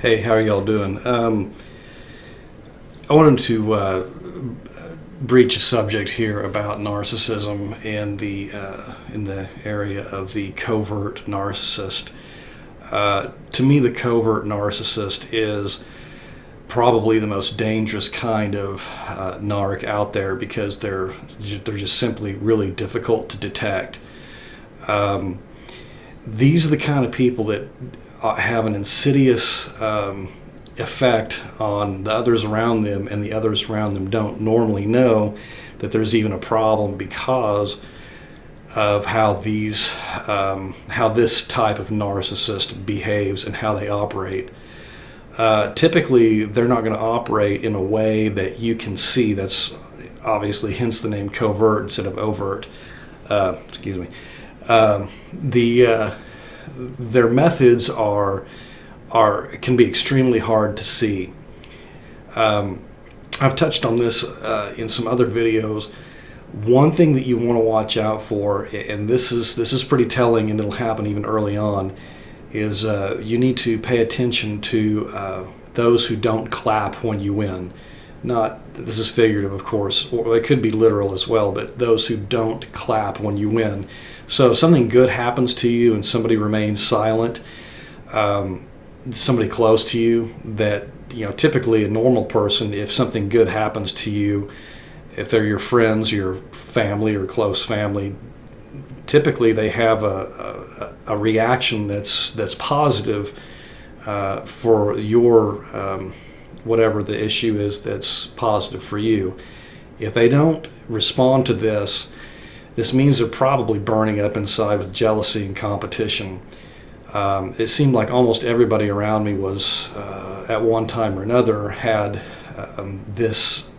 Hey, how are y'all doing? I wanted to breach a subject here about narcissism in the area of the covert narcissist. To me, the covert narcissist is probably the most dangerous kind of narc out there because they're just simply really difficult to detect. These are the kind of people that have an insidious effect on the others around them, and the others around them don't normally know that there's even a problem because of how this type of narcissist behaves and how they operate. Typically, they're not going to operate in a way that you can see. That's obviously hence the name covert instead of overt. Excuse me. Their methods can be extremely hard to see. I've touched on this in some other videos. One thing that you want to watch out for, and this is pretty telling, and it'll happen even early on, is you need to pay attention to those who don't clap when you win. This is figurative, of course, or it could be literal as well, but those who don't clap when you win. So if something good happens to you and somebody remains silent, somebody close to you that, typically a normal person, if something good happens to you, if they're your friends, your family, or close family, typically they have a reaction that's positive for your whatever the issue is that's positive for you. If they don't respond to this means they're probably burning up inside with jealousy and competition. It seemed like almost everybody around me was, at one time or another, had this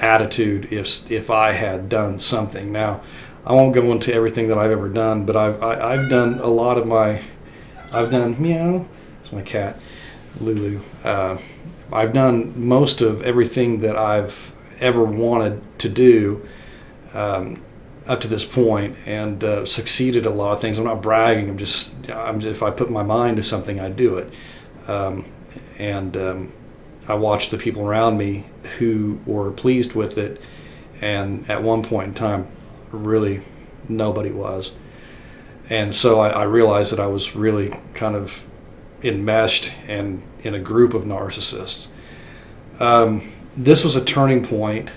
attitude if I had done something. Now, I won't go into everything that I've ever done, but I've done a lot of I've done meow. It's my cat, Lulu. I've done most of everything that I've ever wanted to do up to this point, and succeeded at a lot of things. I'm not bragging. I'm just if I put my mind to something, I do it. I watched the people around me who were pleased with it, and at one point in time, really nobody was. And so I realized that I was really kind of enmeshed and in a group of narcissists. This was a turning point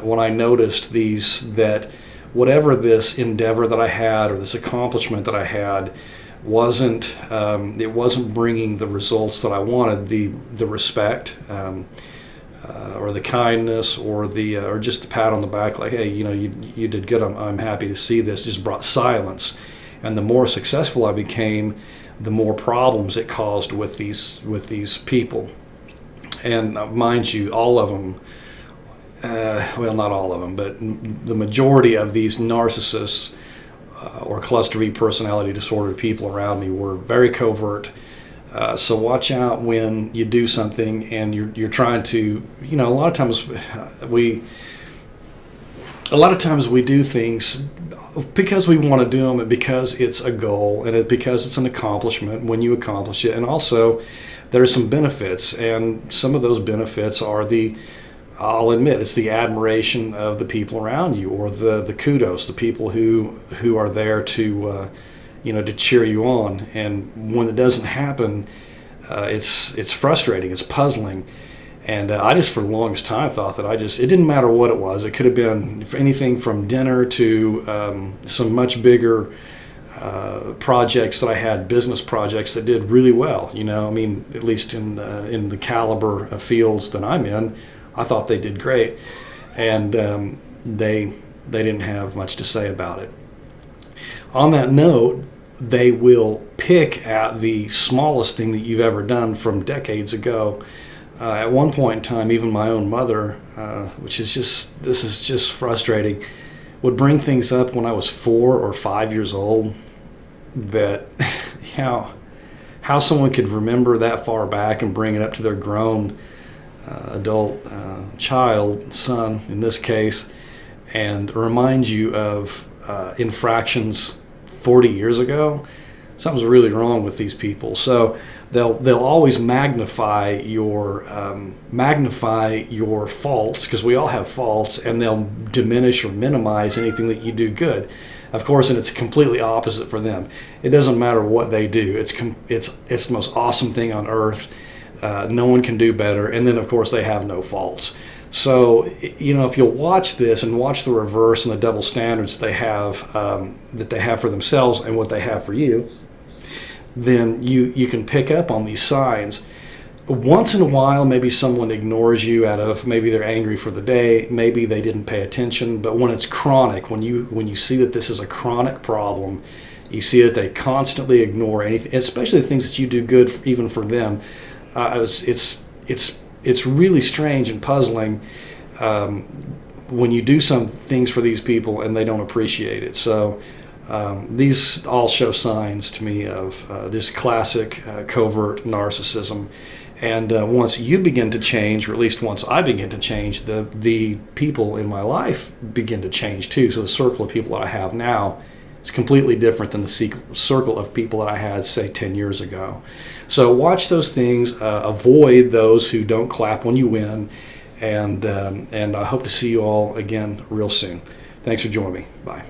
when I noticed that whatever this endeavor that I had or this accomplishment that I had wasn't bringing the results that I wanted, the respect or the kindness or just the pat on the back, like, hey, you did good, I'm happy to see this, just brought silence. And the more successful I became, the more problems it caused with these people. And mind you, all of them, well, not all of them, but the majority of these narcissists or cluster B personality disorder people around me were very covert. So watch out when you do something and you're trying to, a lot of times we do things because we want to do them and because it's a goal and because it's an accomplishment when you accomplish it. And also there are some benefits, and some of those benefits are I'll admit, it's the admiration of the people around you, or the kudos, the people who are there to to cheer you on. And when it doesn't happen, it's frustrating, it's puzzling. And I just, for the longest time, thought that it didn't matter what it was. It could have been anything from dinner to some much bigger projects that I had, business projects that did really well. At least in the caliber of fields that I'm in, I thought they did great. And they didn't have much to say about it. On that note, they will pick at the smallest thing that you've ever done from decades ago. At one point in time, even my own mother, this is just frustrating, would bring things up when I was 4 or 5 years old that how someone could remember that far back and bring it up to their grown adult child, son in this case, and remind you of infractions 40 years ago. something's really wrong with these people. So they'll always magnify your faults, because we all have faults, and they'll diminish or minimize anything that you do good. Of course, and it's completely opposite for them. It doesn't matter what they do. It's the most awesome thing on earth. No one can do better. And then, of course, they have no faults. So, if you'll watch this and watch the reverse and the double standards that they have for themselves and what they have for you, then you can pick up on these signs. Once in a while, maybe someone ignores you maybe they're angry for the day, maybe they didn't pay attention. But when it's chronic, when you see that this is a chronic problem, you see that they constantly ignore anything, especially the things that you do good even for them. It's really strange and puzzling when you do some things for these people and they don't appreciate it. So these all show signs to me of this classic covert narcissism. And once you begin to change, or at least once I begin to change, the people in my life begin to change too. So the circle of people that I have now is completely different than the circle of people that I had, say, 10 years ago. So watch those things. Avoid those who don't clap when you win. And I hope to see you all again real soon. Thanks for joining me. Bye.